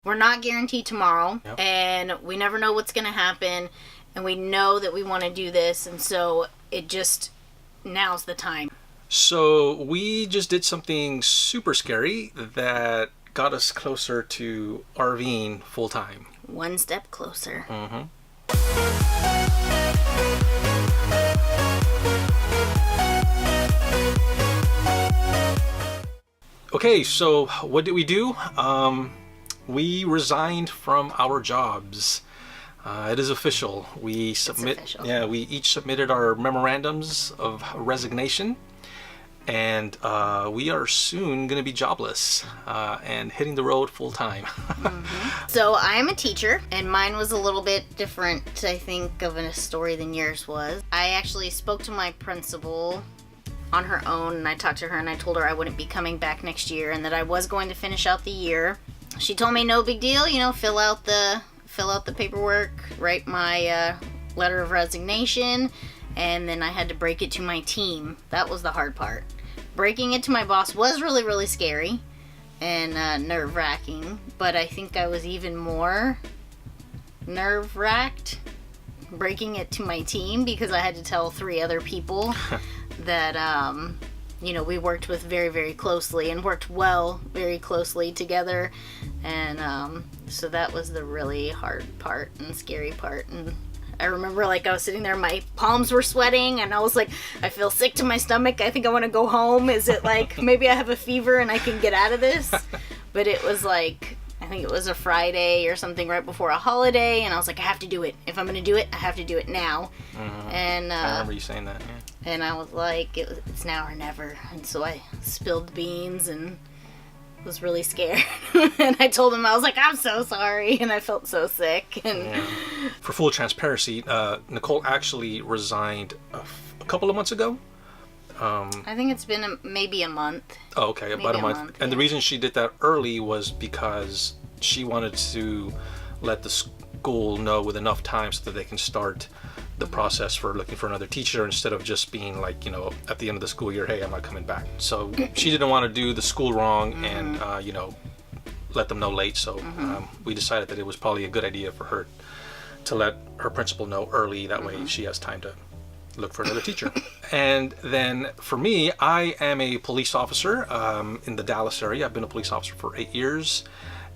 we're not guaranteed tomorrow, Yep. and we never know what's going to happen, and we know that we want to do this, and so it just, now's the time. So we just did something super scary that got us closer to RVing full time. One step closer. Okay, so what did we do? We resigned from our jobs. It is official. We official. Yeah, we each submitted our memorandums of resignation, and we are soon going to be jobless and hitting the road full time. So I am a teacher, and mine was a little bit different, I think, of a story than yours was. I actually spoke to my principal on her own, and I talked to her, and I told her I wouldn't be coming back next year, and that I was going to finish out the year. She told me no big deal, fill out the paperwork, write my letter of resignation, and then I had to break it to my team. That was the hard part. Breaking it to my boss was really, really scary and nerve-wracking, but I think I was even more nerve-wracked breaking it to my team, because I had to tell 3 other people that we worked with very, very closely and worked very closely together, and so that was the really hard part and scary part. And I remember, I was sitting there, my palms were sweating, and I was like, I feel sick to my stomach, I think I want to go home. Is it maybe I have a fever and I can get out of this? But it was I think it was a Friday or something right before a holiday, and I was like, I have to do it. If I'm going to do it, I have to do it now. And I remember you saying that, yeah. And I was like, it's now or never. And so I spilled beans and was really scared. And I told him, I was like, I'm so sorry. And I felt so sick. And Yeah. For full transparency, Nicole actually resigned a couple of months ago. I think it's been maybe a month. Oh, okay, about a month. And the reason she did that early was because she wanted to let the school know with enough time so that they can start the process for looking for another teacher, instead of just being at the end of the school year, hey, I'm not coming back. So she didn't want to do the school wrong and let them know late. So we decided that it was probably a good idea for her to let her principal know early. That way she has time to look for another teacher. And then for me, I am a police officer in the Dallas area. I've been a police officer for 8 years,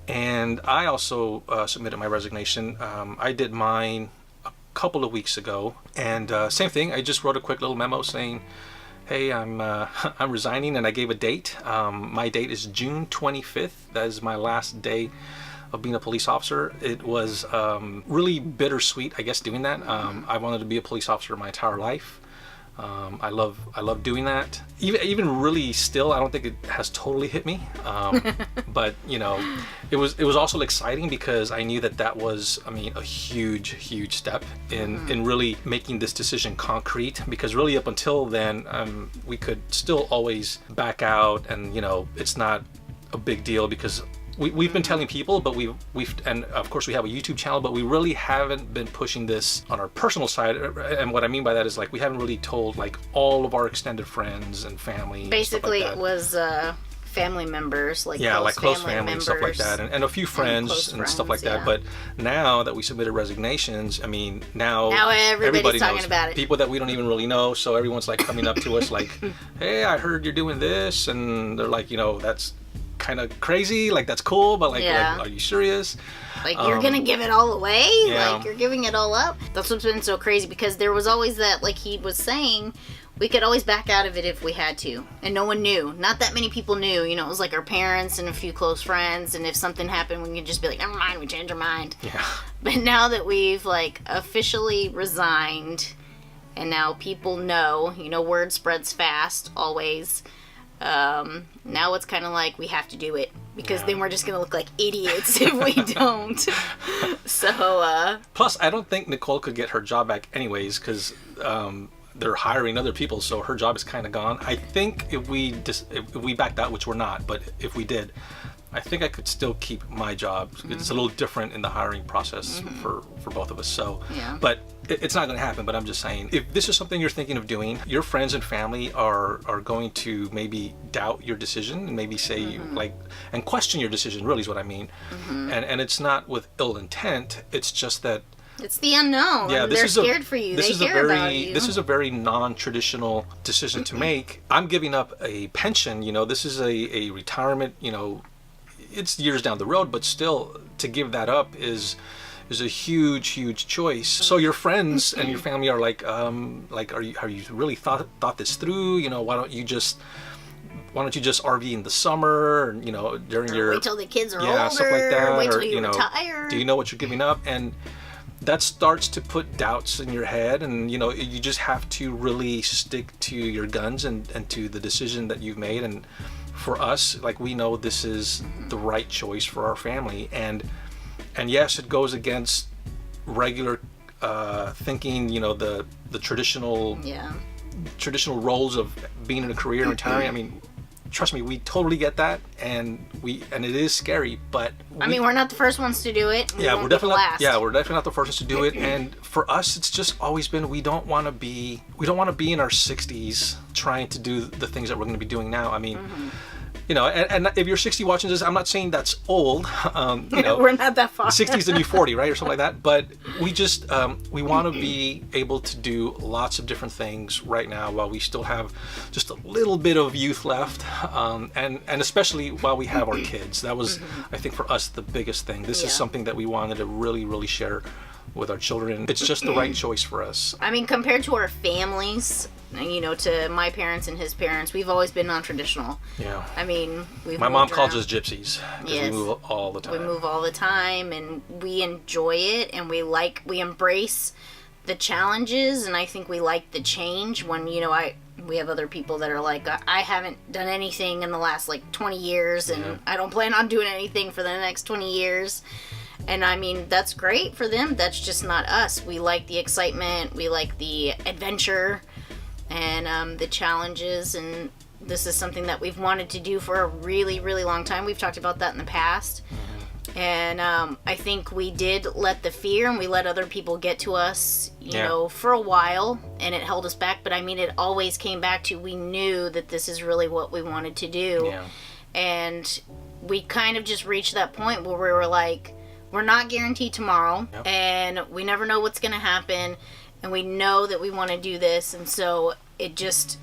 and I also submitted my resignation. I did mine a couple of weeks ago, and same thing. I just wrote a quick little memo saying, hey, I'm resigning, and I gave a date. My date is June 25th. That is my last day of being a police officer. It was really bittersweet, I guess, doing that. I wanted to be a police officer my entire life. I love doing that. Even really still, I don't think it has totally hit me. But it was also exciting, because I knew that was, a huge step in really making this decision concrete. Because really up until then, we could still always back out, and it's not a big deal, because we've been telling people, but we've and of course we have a YouTube channel, but we really haven't been pushing this on our personal side. And what I mean by that is we haven't really told all of our extended friends and family. Basically, and stuff like that. It was family members, close family members, and stuff like that, and a few friends and stuff like that. But now that we submitted resignations, now everybody's talking knows, about it. People that we don't even really know. So everyone's coming up to us hey, I heard you're doing this, and they're that's kind of crazy, that's cool, but are you serious? You're gonna give it all away? Yeah. You're giving it all up? That's what's been so crazy, because there was always that, he was saying, we could always back out of it if we had to, and no one knew. Not that many people knew. It was our parents and a few close friends, and if something happened, we could just be like, never mind, we changed our mind. Yeah. But now that we've officially resigned, and now people know, word spreads fast always. Now it's kind of we have to do it, because then we're just gonna look like idiots if we don't. So plus I don't think Nicole could get her job back anyways, because they're hiring other people, so her job is kind of gone. I think if we backed out, which we're not, but if we did, I think I could still keep my job. It's a little different in the hiring process for both of us. So, but it's not going to happen. But I'm just saying, if this is something you're thinking of doing, your friends and family are going to maybe doubt your decision and maybe say like, and question your decision. Really is what I mean. And it's not with ill intent. It's just that. It's the unknown. Yeah, they're scared for you. They care about you. This is a very non-traditional decision to make. I'm giving up a pension. You know, this is a retirement. You know, it's years down the road, but still, to give that up is a huge choice. So your friends and your family are like, are you really thought this through? You know, why don't you just RV in the summer, you know, during your wait till the kids are older, stuff like that, wait till or you retire. Do you know what you're giving up? And that starts to put doubts in your head, and you know, you just have to really stick to your guns and to the decision that you've made. And for us, like, we know this is the right choice for our family, and yes, it goes against regular thinking, you know, the traditional roles of being in a career and retiring. I mean, trust me, we totally get that, and it is scary, but we're not the first ones to do it. We're definitely not the first ones to do it. And for us, it's just always been, we don't want to be in our 60s trying to do the things that we're going to be doing now. I mean, you know, and if you're 60 watching this, I'm not saying that's old. You know, we're not that far. 60 is the new 40, right, or something like that. But we just we want to be able to do lots of different things right now while we still have just a little bit of youth left, and especially while we have our kids. That was, I think, for us the biggest thing. This is something that we wanted to really share with our children. It's just the right choice for us. I mean, compared to our families, you know, to my parents and his parents, we've always been non-traditional. Yeah. I mean, my mom calls us gypsies because we move all the time. We move all the time, and we enjoy it, and we embrace the challenges, and I think we like the change. When, you know, we have other people that are like, I haven't done anything in the last like 20 years, and I don't plan on doing anything for the next 20 years. And I mean, that's great for them. That's just not us. We like the excitement. We like the adventure and the challenges. And this is something that we've wanted to do for a really long time. We've talked about that in the past. And I think we did let the fear, and we let other people get to us, you know, for a while, and it held us back. But I mean, it always came back to, we knew that this is really what we wanted to do. Yeah. And we kind of just reached that point where we were like, we're not guaranteed tomorrow, and we never know what's going to happen, and we know that we want to do this, and so it just,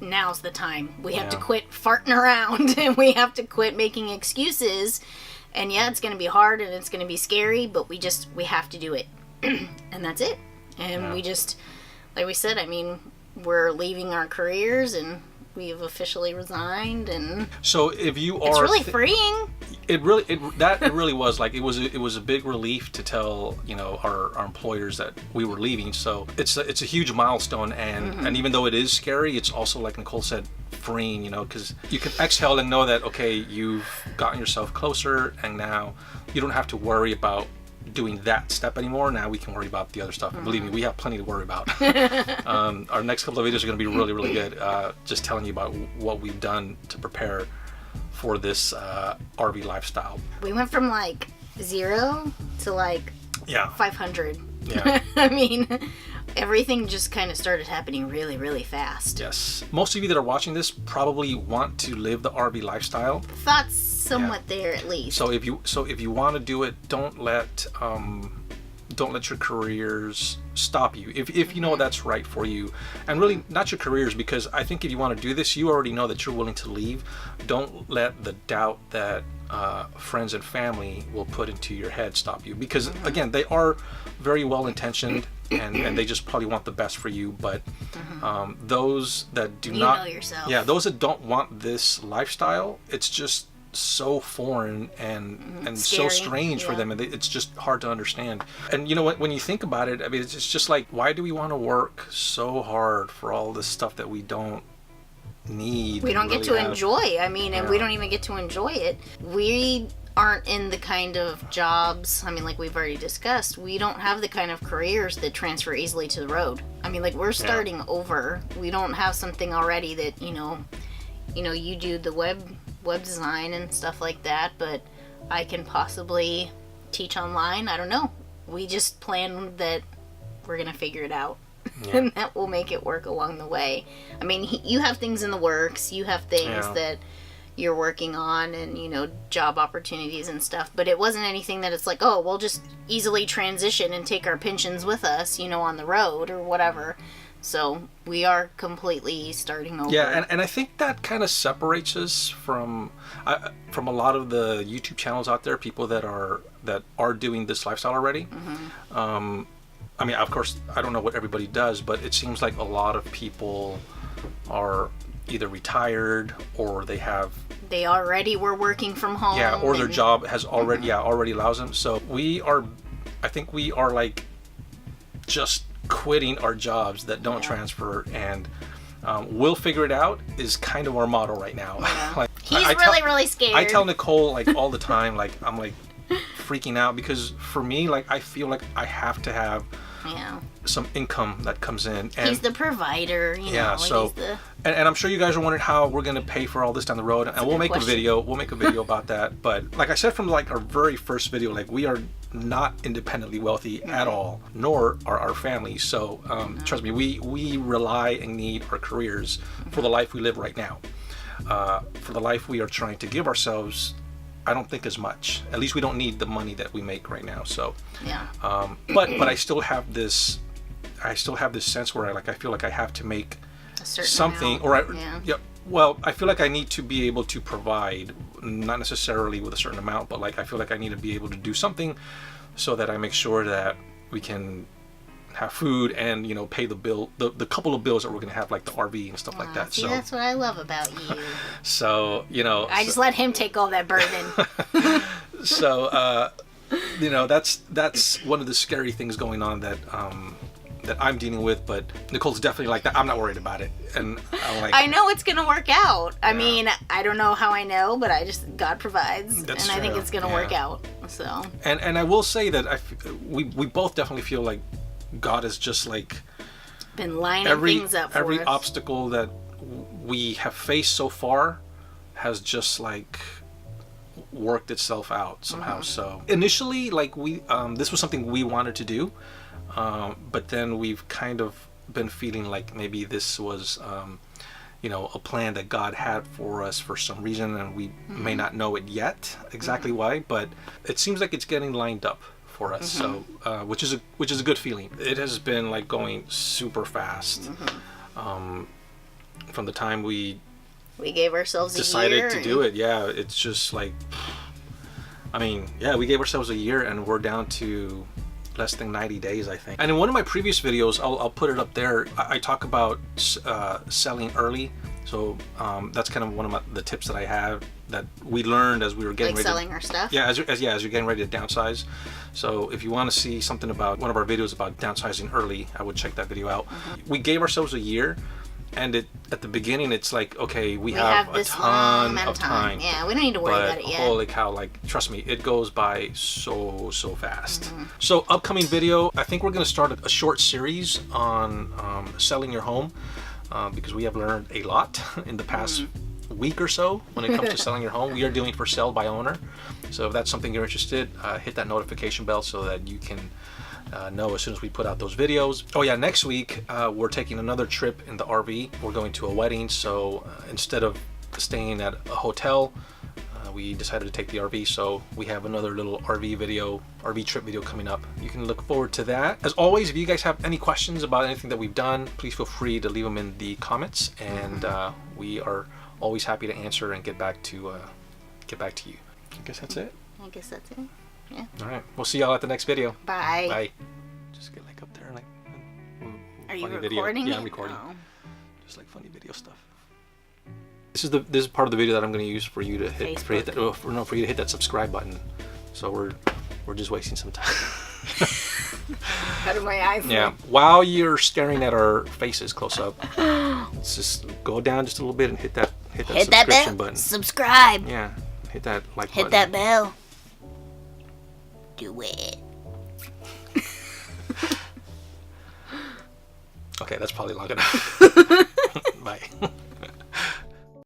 now's the time. We have to quit farting around, and we have to quit making excuses, and it's going to be hard, and it's going to be scary, but we have to do it, and that's it. And we just, like we said, I mean, we're leaving our careers, and we've officially resigned, and so if you are, it's really freeing. It really was, like, it was a big relief to tell, you know, our employers that we were leaving. So it's a huge milestone, and even though it is scary, it's also, like Nicole said, freeing, you know, because you can exhale and know that, okay, you've gotten yourself closer, and now you don't have to worry about doing that step anymore. Now we can worry about the other stuff. And believe me, we have plenty to worry about. Our next couple of videos are going to be really good, just telling you about what we've done to prepare for this RV lifestyle. We went from like 0 to like 500. Yeah. I mean, everything just kind of started happening really fast. Yes. Most of you that are watching this probably want to live the RV lifestyle. Thoughts somewhat there, at least. So if you want to do it, don't let your careers stop you. If you know that's right for you, and really not your careers, because I think if you want to do this, you already know that you're willing to leave. Don't let the doubt that friends and family will put into your head stop you, because again, they are very well intentioned, and they just probably want the best for you. But those that do not, know yourself. Yeah, those that don't want this lifestyle, it's just so foreign and so strange for them, and it's just hard to understand. And you know what, when you think about it, I mean, it's just like, why do we want to work so hard for all this stuff that we don't need? We don't get to enjoy. I mean, and we don't even get to enjoy it. We aren't in the kind of jobs, I mean, like we've already discussed, we don't have the kind of careers that transfer easily to the road. I mean, like, we're starting over. We don't have something already that, you know, you do the web web design and stuff like that, but I can possibly teach online. I don't know. We just plan that we're going to figure it out. Yeah. And that will make it work along the way. I mean, you have things in the works. You have things that you're working on and, you know, job opportunities and stuff. But it wasn't anything that it's like, oh, we'll just easily transition and take our pensions with us, you know, on the road or whatever. So we are completely starting over. Yeah, and I think that kind of separates us from a lot of the YouTube channels out there, people that are doing this lifestyle already. Mm-hmm. I mean, of course, I don't know what everybody does, but it seems like a lot of people are either retired or they already were working from home. Yeah, or their job has already already allows them. So I think we are like just quitting our jobs that don't transfer, and we'll figure it out is kind of our motto right now. Yeah. Like, he's really scared. I tell Nicole like all the time, like I'm like freaking out because for me, like I feel like I have to have some income that comes in. And he's the provider, you know. So and I'm sure you guys are wondering how we're gonna pay for all this down the road, and we'll make a video about that. But like I said from like our very first video, like we are not independently wealthy at all, nor are our families. So trust me, we rely and need our careers for the life we live right now. For the life we are trying to give ourselves, I don't think as much. At least we don't need the money that we make right now. So but I still have this sense where I feel like I have to make a certain something amount. Well, I feel like I need to be able to provide, not necessarily with a certain amount, but like I feel like I need to be able to do something so that I make sure that we can have food and, you know, pay the bill, the couple of bills that we're going to have, like the RV and stuff like that. See, so that's what I love about you. So, you know, I just let him take all that burden. So, you know, that's one of the scary things going on that I'm dealing with, but Nicole's definitely like that. I'm not worried about it, and I'm like, I know it's gonna work out. I mean, I don't know how I know, but God provides, and I think it's gonna work out. So, and I will say that we both definitely feel like God has just like been lining things up for every us. obstacle that we have faced so far has just like worked itself out somehow. Mm-hmm. So initially, like this was something we wanted to do. But then we've kind of been feeling like maybe this was, you know, a plan that God had for us for some reason, and we may not know it yet exactly why, but it seems like it's getting lined up for us. So, which is a good feeling. It has been like going super fast. From the time we gave ourselves decided to do it. Yeah, it's just like, I mean, we gave ourselves a year, and we're down to less than 90 days, I think. And in one of my previous videos, I'll put it up there, I talk about selling early. So that's kind of one of the tips that I have that we learned as we were getting ready. Selling our stuff? Yeah, as you're getting ready to downsize. So if you want to see something about one of our videos about downsizing early, I would check that video out. We gave ourselves a year. And at the beginning, it's like, okay, we have a ton of time. Yeah, we don't need to worry about it yet. Holy cow, like, trust me, it goes by so fast. So upcoming video, I think we're going to start a short series on selling your home because we have learned a lot in the past week or so when it comes to selling your home. We are doing for sale by owner. So if that's something you're interested, hit that notification bell so that you can know as soon as we put out those videos. Oh yeah, next week we're taking another trip in the RV. We're going to a wedding, so instead of staying at a hotel, we decided to take the RV. So we have another little RV trip video coming up. You can look forward to that. As always, if you guys have any questions about anything that we've done, please feel free to leave them in the comments, and we are always happy to answer and get back to you. I guess that's it. Yeah. All right. We'll see y'all at the next video. Bye. Bye. Just get like up there, like. Are you recording? Video. Yeah, I'm recording. Oh. Just like funny video stuff. This is part of the video that I'm going to use for you to hit for you to hit that subscribe button. So we're just wasting some time. Out of my eyes. Yeah. While you're staring at our faces close up, let's just go down just a little bit and hit that subscription button. Subscribe. Yeah. Hit that like button. Hit that bell. Do it. Okay, that's probably long enough. Bye.